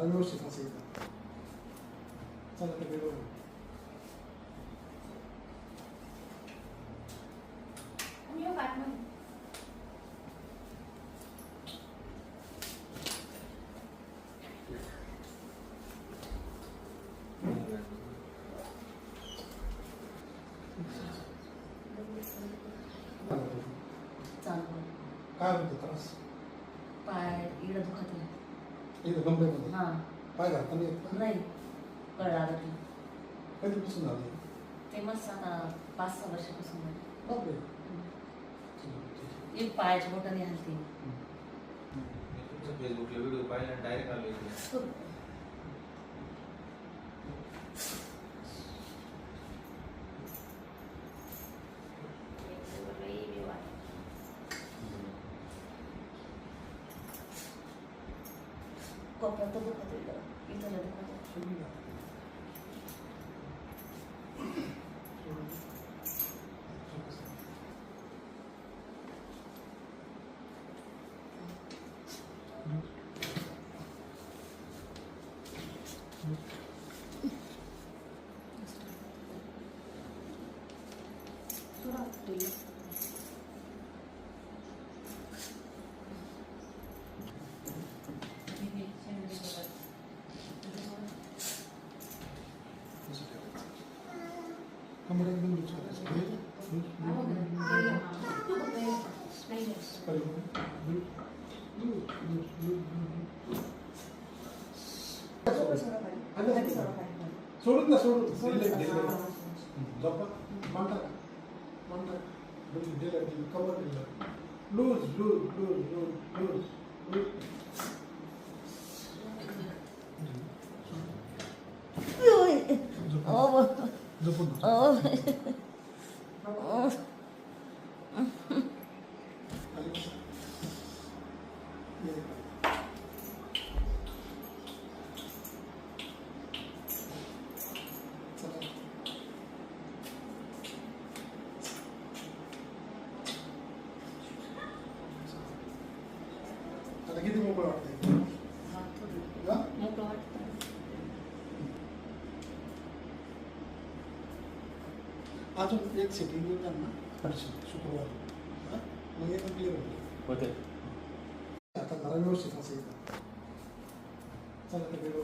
जरा व्यवस्थित असं येतं. चला तर वेळ काय होतं त्रास? पाय इकडं दुखत आहे. इथं कमरेमध्ये हां पाय घालता नाही येत का? नाही कळ लागत नाही. कधीपासून झाली? ते मस्त आता 5-6 वर्षापासून झालं. बापरे. एक पायाच्या बोटाने हलते. तुमचा फेसबुकला व्हिडिओ पाहिला आणि डायरेक्ट आलो इथे. कोपऱ्यात दुखत आहे, इथं दुखत आहे. कमर एकदम लूज करायचं. सोडून द्या सोडून झोपा मांडा मांडा दिलं कवर दिलं loose loose loose loose loose loose आता किती मोकळं वाटतंय? मोकळं वाटतं. अजून एक सेटिंग घेऊन जा ना पुढची शुक्रवार. मग एकदम क्लिअर होते. आता जरा व्यवस्थित असं येतं. चला तर वेळ